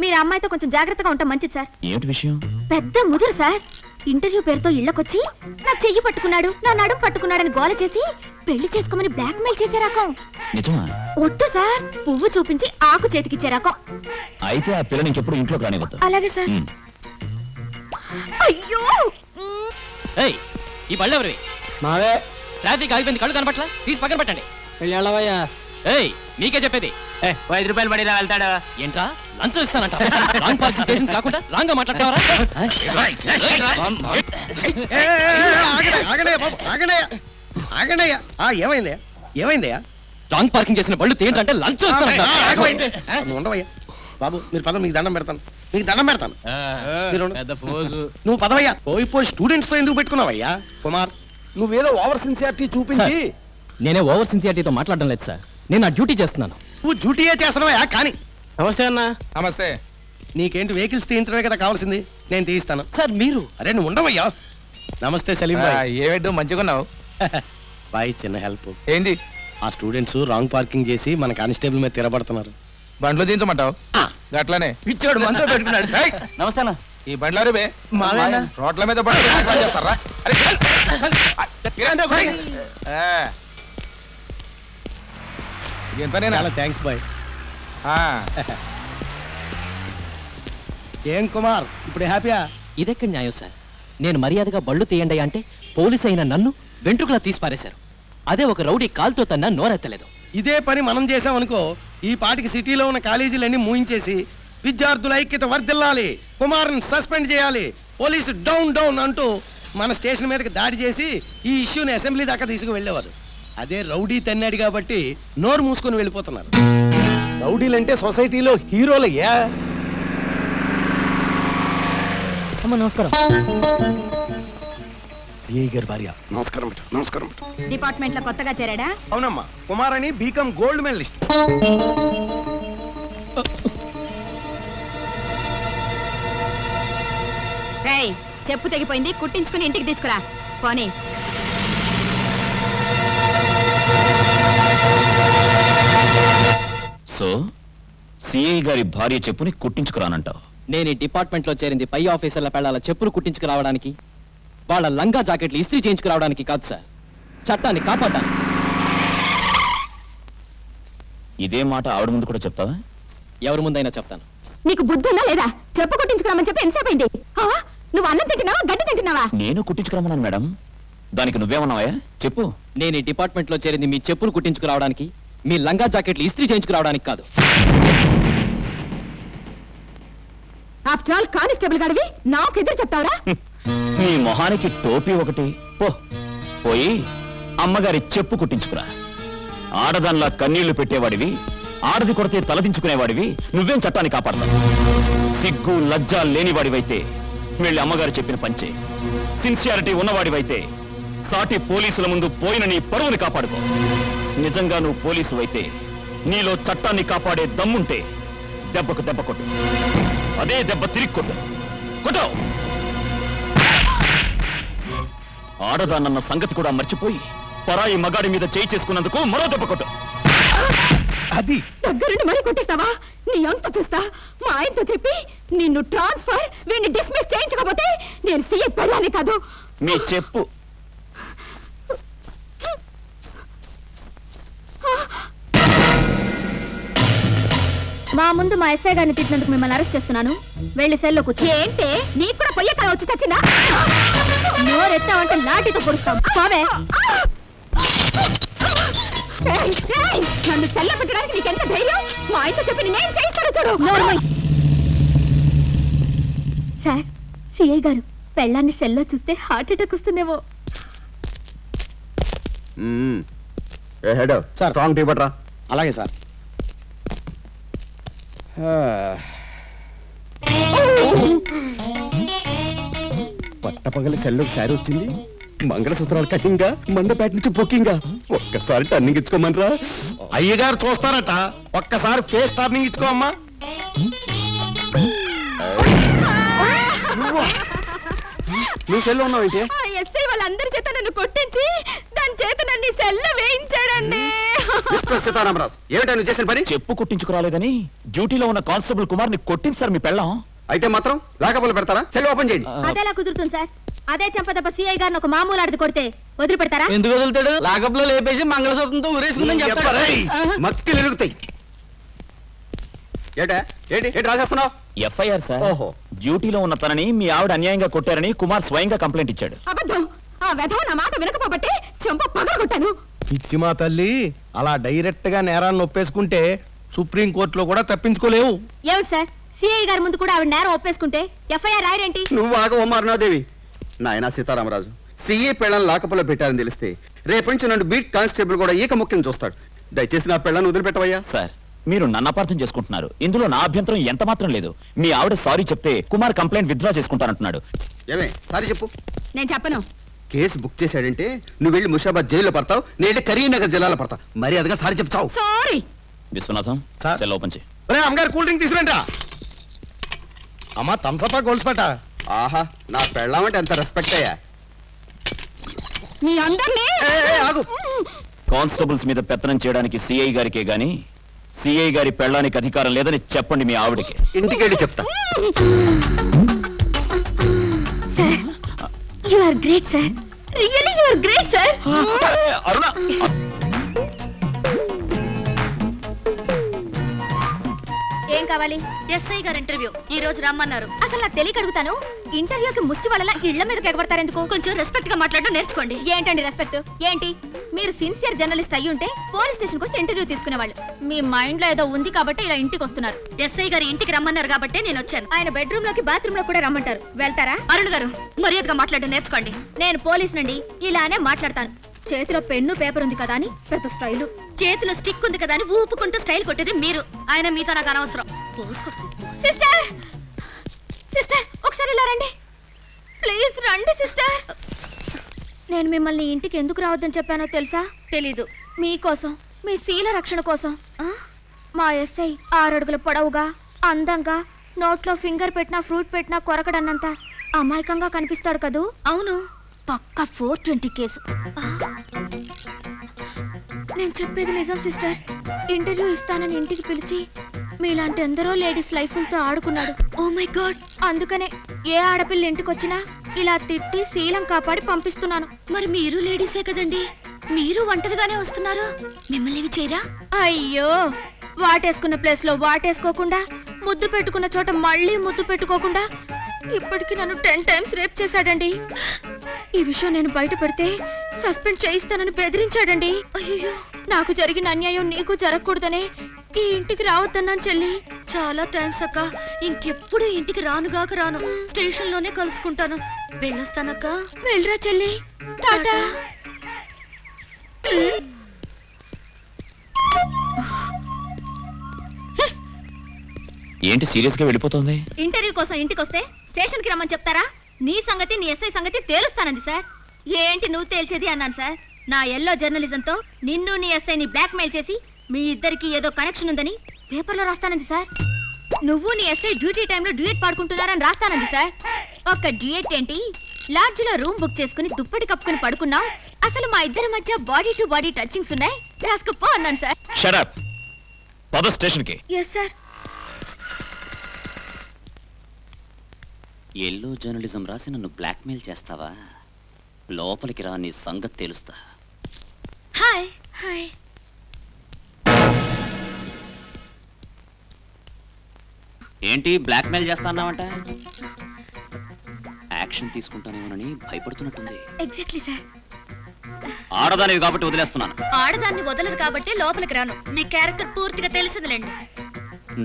మీరు అమ్మాయితో కొంచెం జాగ్రత్తగా ఉంటాం మంచిది సార్. ఏమిటి విషయం? పెద్ద ముదురు సార్. ఇంటర్వ్యూ పేరుతో ఇళ్ళకొచ్చి నా చెయ్యి పట్టుకున్నాడు, నా నడుము పట్టుకున్నాడని గోల చేసి పెళ్లి చేసుకోమని బ్లాక్ మెయిల్ చేసే రకం. నిజమా? ఒట్టు సార్. పువ్వు చూపించి ఆకు చేతికిచ్చే రకం. అయితే ఆ పిల్లని ఇంకెప్పుడు ఇంట్లో రానివ్వద్దు. అలాగే సార్. అయ్యో ఈ బళ్ళు ఎవరివి? మావే. ట్రాఫిక్ ఆగిపోయింది, కళ్ళు కనపట్లా, తీసి పక్కన పెట్టండి. వెళ్ళవయ్యా. నీకే చెప్పేది. 5 రూపాయలు పడినా వెళ్తాడు. ఏంట్రా లంచ్ ఇస్తానంట? రాంగ్ పార్కింగ్ చేసింది కాకుండా రాంగ్ గా మాట్లాడతావరా? ఏమైందయ్యా? రాంగ్ పార్కింగ్ చేసిన బళ్ళు ఏంటంటే లంచ్ ఇస్తానంట. ఉండవయ్యా బాబు, మీరు పదం, మీకు దండం పెడతాను, మీకు దండం పెడతాను. నువ్వు పదవయ్యా. పోయి స్టూడెంట్స్ తో ఎందుకు పెట్టుకున్నావయ్యా? కుమార్, నువ్వేదో ఓవర్ సిన్సియారిటీ చూపించి. నేనే ఓవర్ సిన్సియారిటీతో మాట్లాడడం లేదు సార్, నేను నా డ్యూటీ చేస్తున్నాను. నువ్వు డ్యూటీయే చేస్తున్నావయ్యా. కానీ నమస్తే అన్న. నమస్తే. నీకేంటి వెహికల్స్ తీయించడమే కదా కావాల్సింది? నేను తీయిస్తాను. సార్ మీరు? అరే నువ్వు ఉండవయ్యా. నమస్తే సలీం బాయ్. ఏమిటో మంచిగా ఉన్నావు బాయ్. చిన్న హెల్ప్ ఏంది? ఆ స్టూడెంట్స్ రాంగ్ పార్కింగ్ చేసి మన కానిస్టేబుల్ మీద తిరబడుతున్నారు. బండ్లు దించమంటావు? గట్లనే పిచ్చాడు మనతో పెట్టుకున్నాడు. నమస్తే అన్న. ఈ బండ్లారు బే రోడ్ల మీద చేస్తారా? చాలా థ్యాంక్స్ బాయ్. ఏం కుమార్, ఇప్పుడు హ్యాపీయా? ఇదెక్కడ న్యాయం సార్? నేను మర్యాదగా బళ్ళు తీయండి అంటే పోలీసు అయిన నన్ను వెంట్రుకలా తీసి పారేశారు. అదే ఒక రౌడీ కాల్తో తన్నా నోరెత్తలేదు. ఇదే పని మనం చేసామనుకో, ఈ పాటికి సిటీలో ఉన్న కాలేజీలన్నీ మూయించేసి విద్యార్థుల ఐక్యత వర్ధిల్లాలి, కుమార్ని సస్పెండ్ చేయాలి, పోలీసు డౌన్ డౌన్ అంటూ మన స్టేషన్ మీదకి దాడి చేసి ఈ ఇష్యూని అసెంబ్లీ దాకా తీసుకువెళ్ళేవారు. అదే రౌడీ తన్నాడు కాబట్టి నోరు మూసుకొని వెళ్ళిపోతున్నారు. రౌడీలంటే సొసైటీలో హీరోలయ్యా. నమస్కారం. సిఐ గారి భార్య. నమస్కారం. నమస్కారం. డిపార్ట్మెంట్ లో కొత్తగా చేరాడా? అవునమ్మా, కుమార్ అని బీకామ్ గోల్డ్ మెడలిస్ట్. చెప్పు తెగిపోయింది, కుట్టించుకుని ఇంటికి తీసుకురా. పోనీ. సో సిఐ గారి భార్య చెప్పుని కుట్టించుకురానంటావు? నేను ఈ డిపార్ట్మెంట్ లో చేరింది పై ఆఫీసర్ల పెళ్ళాల చెప్పులు కుట్టించుకురావడానికి, వాళ్ళ లంగా జాకెట్లు ఇస్త్రీ చేయించుకురావడానికి కాదు సార్, చట్టాన్ని కాపాడడానికి. ఇదే మాట ఆవిడ ముందు కూడా చెప్తావా? ఎవరి ముందైనా చెప్తాను. నీకు బుద్ధి ఉందా లేదా? చెప్పు కుట్టించుకురామని చెప్పి ఎంతసేపు అయింది? నువ్వు అన్నం తింటున్నావా, గడ్డి తింటున్నావా? నేను కుట్టించుకురామన్నాను మేడం. దానికి నువ్వేమన్నావా చెప్పు. నేను ఈ డిపార్ట్మెంట్ లో చేరింది మీ చెప్పులు కుట్టించుకురావడానికి, మీ లంగా జాకెట్లు ఇస్త్రీ చేయించుకురావడానికి కాదు. ఆఫ్టర్ ఆల్ కానిస్టేబుల్ గాడివి నాకు ఎదురు చెప్తావరా? నీ మొహానికి టోపీ ఒకటి పోయి అమ్మగారి చెప్పు కుట్టించుకురా. ఆడదానిలా కన్నీళ్లు పెట్టేవాడివి, ఆడది కొడితే తలదించుకునేవాడివి, నువ్వేం చట్టాన్ని కాపాడతావు? సిగ్గు లజ్జ లేనివాడివైతే వెళ్ళి అమ్మగారు చెప్పిన పంచే. సిన్సియారిటీ ఉన్నవాడివైతే సాటి పోలీసుల ముందు పోయిన నీ పరువుని కాపాడుకో. నిజంగా నువ్వు పోలీసు అయితే నీలో చట్టాన్ని కాపాడే దమ్ముంటే దెబ్బకు దెబ్బ కొట్టు, అదే దెబ్బ తిరిగి కొట్టు. కొట్టు. ఆడదానన్న సంగతి కూడా మర్చిపోయి పరాయి మగాడి మీద చేయి చేసుకున్నందుకు మరో దెబ్బ కొట్టు. అది దగ్గరుండి మరి కొట్టేస్తావా? నీ అంత చూస్తా. మా ఆయనతో చెప్పి నిన్ను ట్రాన్స్ఫర్, వీడిని డిస్మిస్ చేయించకపోతే నేను సీఏ పెళ్ళాలి కాదు. నీ చెప్పు. మా ముందు మా ఎస్ఐ గారిని తిట్టినందుకు మిమ్మల్ని అరెస్ట్ చేస్తున్నాను. వెళ్ళి సెల్లో కూర్చో. ఏంటే నీకు కూడా పొయ్య కాలం వచ్చి చచ్చిందా? నోరెత్తావంటే లాఠీతో పొడుస్తాం. పోవే. నన్ను సెల్ల పెట్టడానికి నీకెంత ధైర్యం? మా ఆయనతో చెప్పి నేనేం చేయిస్తానో చూడు. సార్, సిఐ గారు పెళ్ళాన్ని సెల్లో చూస్తే హార్ట్ అటాక్ వస్తుందేమో. సార్ స్ట్రాంగ్ టీ పట్రా. అలాగే సార్. పట్టపగలి సెల్లోకి సారి వచ్చింది. మంగళసూత్రాలు కటింగా, మండపేట నుంచి బుకింగా. ఒక్కసారి టర్నింగ్ ఇచ్చుకోమనరా. అయ్యగారు చూస్తారట. ఒక్కసారి ఫేస్ టర్నింగ్ ఇచ్చుకోమ్మా. నువ్వు సెల్లో ఉన్నావు అయితే? ఎస్ఐ వాళ్ళందరి చేత నన్ను కొట్టించి దాని చేత నన్ను సెల్లో వేయించాడండి. మిస్టర్ సీతారామరాజు ఏమిటా నువ్వు చేసిన పని? చెప్పు కుట్టించుకురాలేదని డ్యూటీలో ఉన్న కానిస్టేబుల్ కుమార్ ని కొట్టింది సార్ మీ పెళ్ళం. అయితే మాత్రం లాకప్లు పెడతారా? సెల్ ఓపెన్ చేయండి. అదెలా కుదురుతుంది సార్? అదే చంపదప్ప సిఐ గారిని ఒక మామూలు ఆడది కొడితే వదిలిపెడతారా? ఎందుకు వదులుతాడు? లాకప్లో లేపేసి మంగళసూత్రంతో ఊరేసుకుందని చెప్తాడు. మక్కలు ఎరుగుతాయి. ఏంటి రాసేస్తున్నావు? FIR sir. ఓహో. డ్యూటీలో ఉన్న తనని మీ ఆవిడ అన్యాయంగా కొట్టారని కుమార్ స్వయంగా కంప్లైంట్ ఇచ్చాడు. అబద్ధం. ఆ వెధవ నా మాట వినకపోబట్టే చెంప పగలగొట్టాను. పిచ్చి మా తల్లి, అలా డైరెక్ట్ గా నేరాన్ని ఒప్పేసుకుంటే సుప్రీం కోర్టులో కూడా తప్పించుకోలేవు. ఏమిటి సార్, సిఐ గారి ముందు కూడా ఆవిడ నేరం ఒప్పేసుకుంటే ఎఫ్ఐఆర్ రాయరేంటి? నువ్వు ఆగ అరుణాదేవి. నాయనా సీతారామరాజు, సిఏ పెళ్ళని లాకప్లో పెట్టారని తెలిస్తే రేపు నుంచి నన్ను బీట్ కానిస్టేబుల్ కూడా ఏక ముఖ్యం చూస్తాడు. దయచేసి నా పెళ్ళని వదిలిపెట్టవయ్యా. సార్, మీరు నన్ను అపార్థం చేసుకుంటున్నారు. ఇందులో నా అభ్యంతరం ఎంత మాత్రం లేదు. మీ ఆవిడ సారీ చెప్తే కుమార్ కంప్లైంట్ విత్డ్రా చేసుకుంటానంటున్నాడు. ఏమే సారీ చెప్పు. నేను చెప్పను. కేసు బుక్ చేశాడంటే నువ్వు వెళ్ళి ముషాబాద్ జైల్లో పడతావు, నేను వెళ్ళి కరీంనగర్ జిల్లాలో పడతా. మరి అదిగా సారీ చెప్తావు. Sorry. Vishwanatham, sir. Cell open చేయి. అమ్మగారు కూల్ డ్రింక్ తీసుకురంటా. అమ్మా థమ్సప్ గోల్డ్ స్పాట. ఆహా, నా పెళ్ళామంటే ఎంత రెస్పెక్ట్ అయ్యా. మీ అందరినీ ఆగు. కానిస్టేబుల్స్ మీద పెత్తనం చేయడానికి సిఐ గారికే గాని సిఐ గారి పెళ్ళానికి అధికారం లేదని చెప్పండి మీ ఆవిడకి. ఇంటికి వెళ్ళి చెప్తా. You are great sir. Really you are great sir. Aruna, ఏం కావాలి? ఎస్ఐ గారు ఇంటర్వ్యూ ఈ రోజు రమ్మన్నారు. అసలు నాకు తెలియక అడుగుతాను, ఇంటర్వ్యూకి ముష్టి వాళ్ళ ఇళ్ల మీద ఎగబడతారు ఎందుకు? కొంచెం రెస్పెక్ట్ గా మాట్లాడడం నేర్చుకోండి. ఏంటండి రెస్పెక్ట్? ఏంటి మీరు సిన్సియర్ జర్నలిస్ట్ అయ్యి ఉంటే పోలీస్ స్టేషన్ వచ్చి ఇంటర్వ్యూ తీసుకునేవాళ్ళు. మీ మైండ్ లో ఏదో ఉంది కాబట్టి ఇలా ఇంటికి వస్తున్నారు. ఎస్ఐ గారు ఇంటికి రమ్మన్నారు కాబట్టి నేను వచ్చాను. ఆయన బెడ్రూమ్ లోకి బాత్రూమ్ లో కూడా రమ్మంటారు. వెళ్తారా? అరుణ్ గారు, మర్యాదగా మాట్లాడడం నేర్చుకోండి. నేను పోలీస్ నండి, ఇలానే మాట్లాడతాను. చేతిలో పెన్ను పేపర్ ఉంది కదా అని పెద్ద స్టైలు, చేతిలో స్టిక్ ఉంది కదా అని ఊపుకుంటూ స్టైల్ కొట్టేది మీరు. ఆయన మీతో నాకు అనవసరం. సిస్టర్, సిస్టర్ ఒకసారి ఇలా రండి ప్లీజ్. రండి సిస్టర్. నేను మిమ్మల్ని ఇంటికి ఎందుకు రావద్దని చెప్పానో తెలుసా? తెలీదు. మీకోసం, మీ శీల రక్షణ కోసం. మా ఎస్ఐ 6 అడుగుల పొడవుగా, అందంగా, నోట్లో ఫింగర్ పెట్టినా ఫ్రూట్ పెట్టినా కొరకడన్నంత అమాయకంగా కనిపిస్తాడు కదూ? అవును. పక్కా 420 కేసు. నేను చెప్పేది నిజం సిస్టర్. ఇంటర్వ్యూ ఇస్తానని ఇంటికి పిలిచి మీలాంటి ఎందరో లేడీస్ లైఫ్లతో ఆడుకున్నాడు. Oh my god. అందుకనే ఏ ఆడపిల్ల ఇంటికొచ్చినా ఇలా తిట్టి శీలం కాపాడి పంపిస్తున్నాను. మరి మీరు లేడీసే కదండి, మీరు ఒంటరిగానే వస్తున్నారు. మిమ్మల్ని ఏమి చేయరా? అయ్యో, వాటేసుకున్న ప్లేస్ లో వాటేసుకోకుండా, ముద్దు పెట్టుకున్న చోట మళ్ళీ ముద్దు పెట్టుకోకుండా ఇప్పటికి నన్ను 10 టైమ్స్ రేప్ చేశాడండి. ఈ విషయం నేను బయట పెడితే సస్పెండ్ చేయిస్తానని బెదిరించాడండి. అయ్యో, నాకు జరిగిన అన్యాయం నీకు జరగకూడదనే ఈ ఇంటికి రావద్దన్నాను చెల్లి. చాలా థ్యాంక్స్ అక్క. ఇంకెప్పుడు ఇంటికి రానుగాక రాను. స్టేషన్ లోనే కలుసుకుంటాను. వెళ్ళొస్తానక్క. వెళ్ళరా చెల్లి. టాటా. ఏంటి సీరియస్ గా వెళ్ళిపోతుంది? ఇంటర్వ్యూ కోసం ఇంటికి వస్తే స్టేషన్ కి రమ్మని చెప్తారా? నీ సంగతి, నీ ఎస్ఐ సంగతి తేలుస్తానంది సార్. ఏంటి నువ్వు తేల్చేది అన్నాను సార్. నా ఎల్లో జర్నలిజంతో నిన్ను నీ ఎస్ఐని బ్లాక్ మెయిల్ చేసి మీ ఇద్దరికి ఏదో కనెక్షన్ ఉందని పేపర్లో రాస్తానంది సార్. నువ్వు నీ ఎస్ఐ డ్యూటీ టైంలో డ్యూయట్ పాడుకుంటున్నారని రాస్తానంది సార్. ఒక్క డ్యూయట్ ఏంటి, లాడ్జ్ లో రూమ్ బుక్ చేసుకుని దుప్పటి కప్పుకుని పడుకున్నాం. అసలు మా ఇద్దరి మధ్య బాడీ టు బాడీ టచింగ్స్ ఉన్నాయి. రాసుకుపో అన్నాను సార్. Shut up. పద స్టేషన్ కి. Yes sir. ఎల్లో జర్నలిజం రాసి నన్ను బ్లాక్మెయిల్ చేస్తావా? లోపలికి రా, నీ సంగతి తెలుస్తా. Hi hi. ఏంటి బ్లాక్మెయిల్ చేస్తాన్నావంట? యాక్షన్ తీసుకుంటానేమోనని భయపడుతున్నట్టుంది. Exactly sir. ఆడదానివి కాబట్టి వదిలేస్తున్నాను. ఆడదాన్ని వదలదు కాబట్టి లోపలికి రాను. మీ క్యారెక్టర్ పూర్తిగా తెలిసిందిలేండి.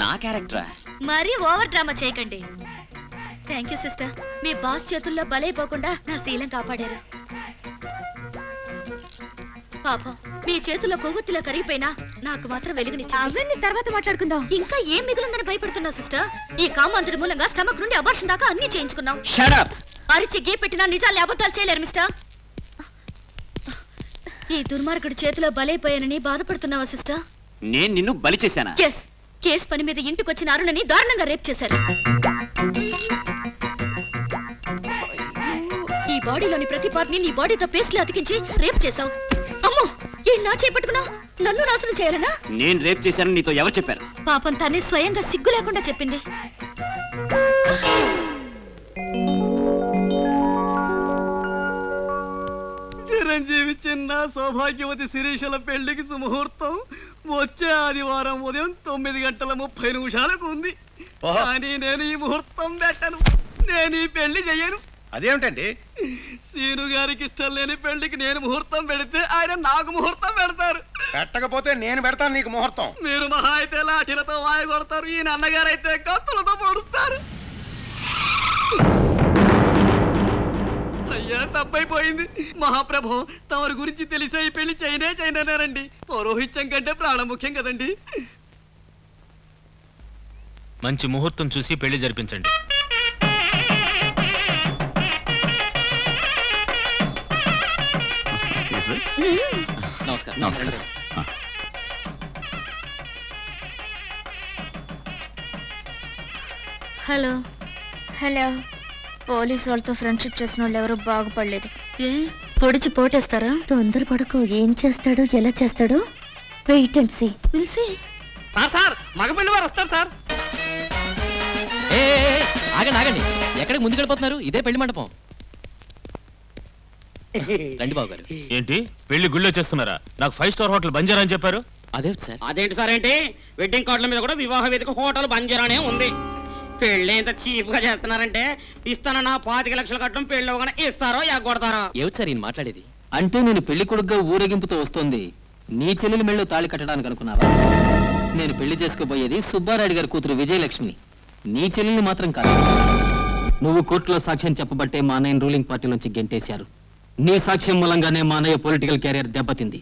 నా క్యారెక్టరా? మరీ ఓవర్ డ్రామా చేయకండి. Thank you sister. Me boss చేతుల్లో బలైపోకుండా నా శీలం కాపాడారు. పాపం మీ చేతుల్లో కొవ్వొత్తిలో కరిగిపోయినా నాకు మాత్రం వెలుగునిచ్చి. అవన్నీ తర్వాత మాట్లాడుకుందాం. ఇంకా ఏం మిగులుందని భయపడుతున్నావు సిస్టర్? ఈ కామాంతుడి మూలంగా స్టమక్ నుండి అబార్షన్ దాకా అన్ని చేయించుకున్నాం. Shut up. అరిచి గీ పెట్టినా నిజాల్ని అబద్ధాలు చేయలేరు మిస్టర్. ఈ దుర్మార్గుడి చేతిలో బలైపోయానని బాధపడుతున్నావా సిస్టర్? నేను నిన్ను బలి చేశానా? ఎస్. కేసు పని మీద ఇంటికొచ్చిన అరుణని దారుణంగా రేప్ చేశారు. ఈ బాడీలోని ప్రతి పార్ట్ ని నీ బాడీతో పేస్ట్ లో అతికించి రేప్ చేశావు. అమ్మో, నా చేపట్టుకున్నా నన్ను నాశనం చేయాలనా? నేను రేప్ చేశానని నీతో ఎవరు చెప్పారు? పాపం తనే స్వయంగా సిగ్గు లేకుండా చెప్పింది. చిరంజీవి చిన్న సౌభాగ్యవతి శిరీషల పెళ్లికి సుముహూర్తం వచ్చే ఆదివారం ఉదయం 9:30 ఉంది. కానీ నేను ఈ ముహూర్తం పెట్టను. నేను ఈ పెళ్లి చెయ్యను. అదేమిటండి? సీను గారికి ఇష్టం లేని పెళ్లికి నేను ముహూర్తం పెడితే ఆయన నాకు ముహూర్తం పెడతారు. పెట్టకపోతే నేను పెడతాను నీకు ముహూర్తం. మీరు మహా అయితే లాఠీలతో వాయి కొడతారు, ఈ నాన్నగారైతే కత్తులతో పొడుస్తారు. అయ్యా తప్పైపోయింది. మహాప్రభు తమరి గురించి తెలిసే ఈ పెళ్లి చైనారండి. పౌరోహిత్యం కంటే ప్రాణం ముఖ్యం కదండి. మంచి ముహూర్తం చూసి పెళ్లి జరిపించండి. నమస్కారం. నమస్కారం. Hello hello. పోలీసు వాళ్ళతో ఫ్రెండ్షిప్ చేసిన వాళ్ళు ఎవరు బాగుపడలేదు. ఏ పొడిచి పోటేస్తారా? తొందరపడకు. ఏం చేస్తాడు, ఎలా చేస్తాడు, wait and see. Will see. Sir మగపిల్లి వారు వస్తారు సార్. ఆగండి. ఎక్కడికి ముందుకెళ్ళిపోతున్నారు? ఇదే పెళ్లి మండపం. రండి బాబు గారు. ఏంటి పెళ్లి గుళ్ళో చేస్తున్నారా? నాకు 5 స్టార్ హోటల్ బంజారా అని చెప్పారు. అదేంటి సార్? అదేంటి సార్ ఏంటి? వెడ్డింగ్ కార్డుల మీద కూడా వివాహ వేదిక హోటల్ బంజారానే ఉంది. పెళ్లి ఎంత చీప్ గా చేస్తున్నారంటే ఇస్తానన్న 25 లక్షల కట్టడం పెళ్లి అవగానే ఇస్తారో ఎగ్గొడతారో. ఏమిటి సార్ ఈయన మాట్లాడేది? అంటే నేను పెళ్లి కొడుకుగా ఊరేగింపుతో వస్తోంది నీ చెల్లెలి మెళ్ళో తాళి కట్టడానికి అనుకున్నావా? నేను పెళ్లి చేసుకోబోయేది సుబ్బారాయుడు గారి కూతురు విజయలక్ష్మిని, నీ చెల్లెల్ని మాత్రం కాదు. నువ్వు కోర్టులో సాక్ష్యం చెప్పబట్టే మా అన్నయ్య రూలింగ్ పార్టీలోంచి గెంటేశారు. నీ సాక్ష్యం మూలంగానే మా అన్నయ్య పొలిటికల్ కెరీర్ దెబ్బతింది.